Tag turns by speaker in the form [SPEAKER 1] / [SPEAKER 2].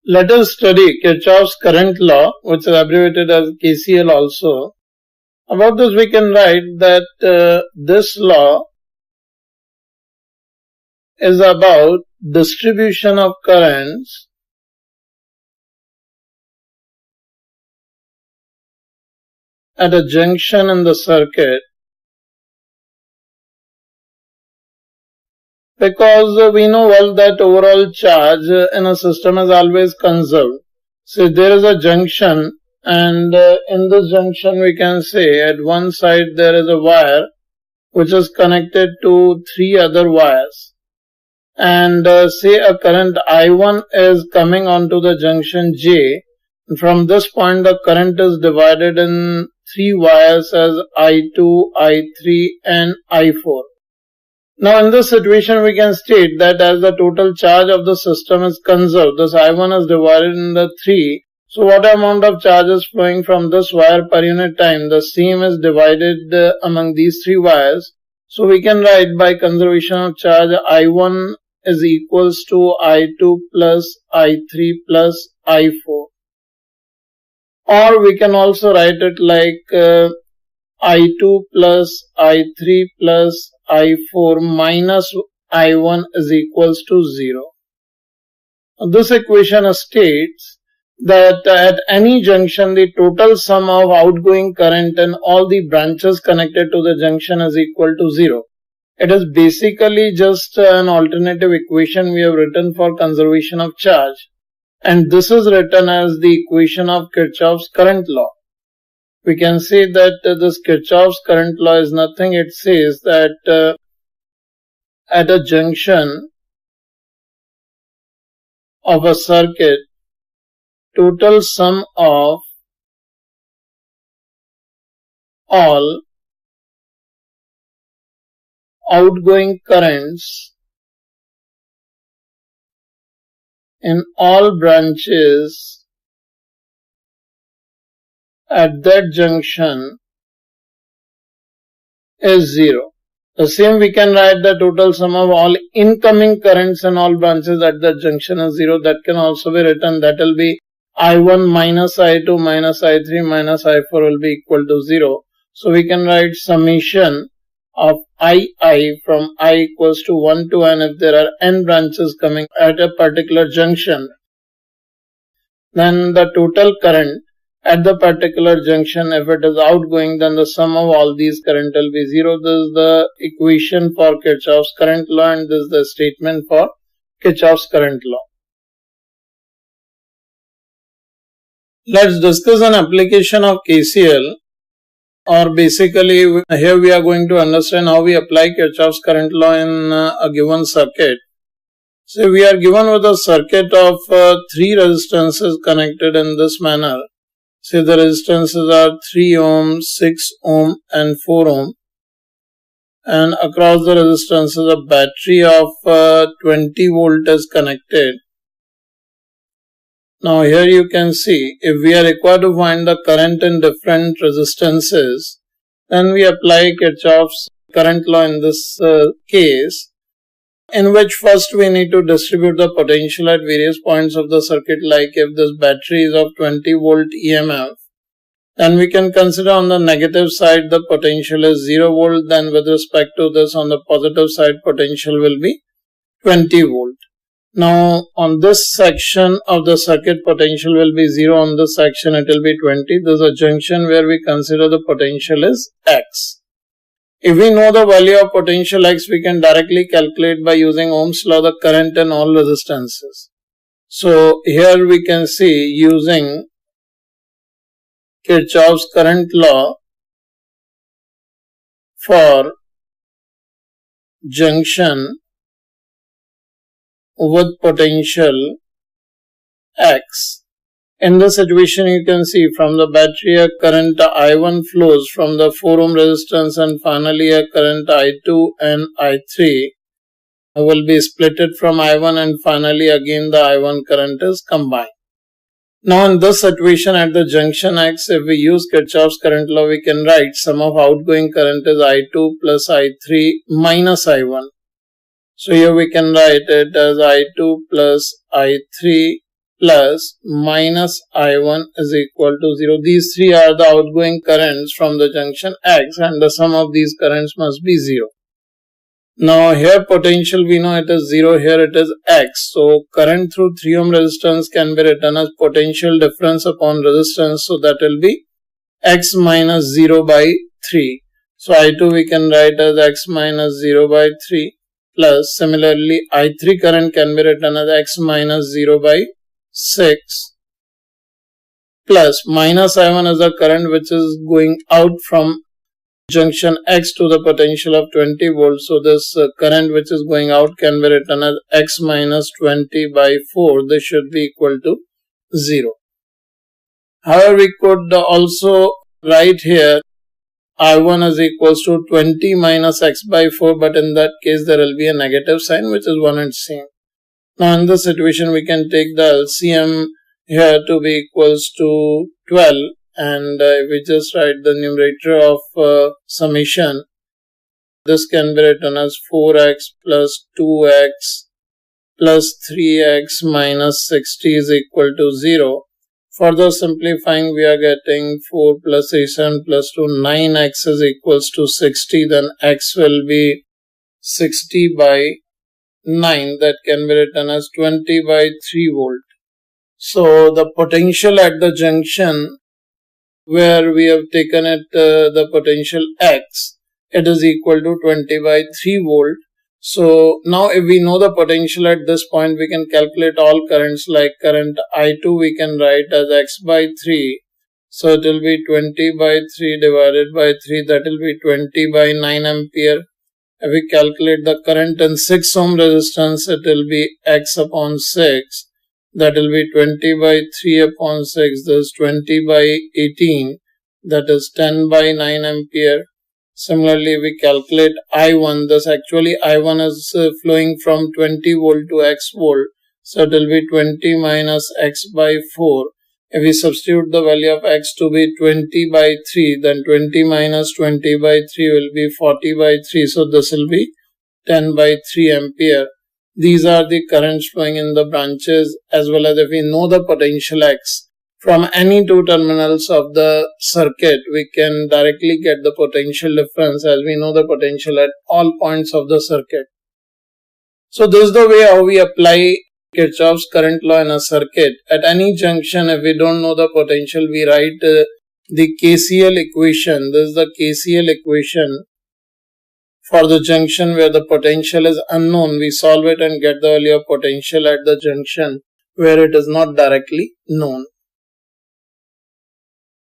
[SPEAKER 1] Let us study Kirchoff's current law, which is abbreviated as KCL also. About this we can write that this law is about distribution of currents at a junction in the circuit, because we know well that overall charge in a system is always conserved. So there is a junction, and in this junction we can say at one side there is a wire which is connected to three other wires, and say a current I1 is coming onto the junction J. From this point the current is divided in three wires as I2, I3 and I4. Now in this situation we can state that as the total charge of the system is conserved, this I1 is divided in the three. So what amount of charge is flowing from this wire per unit time? The same is divided among these three wires. So we can write by conservation of charge I1 is equals to I2 plus I3 plus I4. Or we can also write it like I2 plus I3 plus I4 minus I1 is equals to 0. This equation states that at any junction the total sum of outgoing current in all the branches connected to the junction is equal to 0. It is basically just an alternative equation we have written for conservation of charge, and this is written as the equation of Kirchoff's current law. We can say that this Kirchoff's current law is nothing. It says that at a junction of a circuit, total sum of all outgoing currents in all branches at that junction is 0. The same we can write the total sum of all incoming currents in all branches at that junction is 0. That can also be written, that will be I1 minus I2 minus I3 minus I4 will be equal to 0. So we can write summation of II from I equals to 1 to n if there are n branches coming at a particular junction. Then the total current at the particular junction, if it is outgoing, then the sum of all these current will be 0. This is the equation for Kirchoff's current law, and this is the statement for Kirchoff's current law. Let's discuss an application of KCL, or basically here we are going to understand how we apply Kirchoff's current law in a given circuit. So we are given with a circuit of three resistances connected in this manner. Say the resistances are 3 ohm, 6 ohm and 4 ohm, and across the resistances a battery of 20 volt is connected. Now here you can see, if we are required to find the current in different resistances, then we apply Kirchoff's current law in this case, in which first we need to distribute the potential at various points of the circuit. Like if this battery is of 20 volt EMF, then we can consider on the negative side the potential is 0 volt, then with respect to this on the positive side potential will be 20 volt. Now on this section of the circuit potential will be 0, on this section it will be 20. This is a junction where we consider the potential is X. If we know the value of potential X, we can directly calculate by using Ohm's law the current in all resistances. So here we can see, using Kirchoff's current law for junction with potential X. In this situation you can see from the battery a current I1 flows from the 4 ohm resistance, and finally a current I2 and I3 will be splitted from I1, and finally again the I1 current is combined. Now in this situation at the junction X, if we use Kirchoff's current law, we can write sum of outgoing current is I2 plus I3 minus I1. So here we can write it as I2 plus I3 plus minus I1 is equal to 0. These three are the outgoing currents from the junction X, and the sum of these currents must be 0. Now here potential we know it is 0, here it is X. So current through 3 ohm resistance can be written as potential difference upon resistance. So that will be X minus 0 by 3. So I2 we can write as X minus 0 by 3, plus similarly I3 current can be written as X minus 0 by 6, plus minus I1 is the current which is going out from junction X to the potential of 20 volts. So this current which is going out can be written as X minus 20 by 4. This should be equal to 0. However, we could also write here I1 is equals to 20 minus X by 4, but in that case there will be a negative sign, which is one and same. Now in this situation we can take the LCM here to be equals to 12, and we just write the numerator of summation. This can be written as 4x plus 2x plus 3x minus 60 is equal to 0. Further simplifying, we are getting 4 plus 3, 7 plus 2, 9x is equals to 60. Then x will be 60 by 9. That can be written as 20 by 3 volt. So the potential at the junction where we have taken it the potential X, it is equal to 20 by 3 volt. So now if we know the potential at this point, we can calculate all currents. Like current I2 we can write as X by 3. So it will be 20 by 3 divided by 3, that will be 20 by 9 ampere. If we calculate the current in 6 ohm resistance, it will be X upon 6. That will be 20 by 3 upon 6. This is 20 by 18. That is 10 by 9 ampere. Similarly, we calculate I1. This actually I1 is flowing from 20 volt to X volt. So it will be 20 minus X by 4. If we substitute the value of X to be 20 by 3, then 20 minus 20 by 3 will be 40 by 3. So this will be 10 by 3 ampere. These are the currents flowing in the branches, as well as if we know the potential X from any two terminals of the circuit, we can directly get the potential difference, as we know the potential at all points of the circuit. So this is the way how we apply Kirchoff's current law in a circuit. At any junction, if we don't know the potential, we write the KCL equation. This is the KCL equation for the junction where the potential is unknown. We solve it and get the value of potential at the junction where it is not directly known.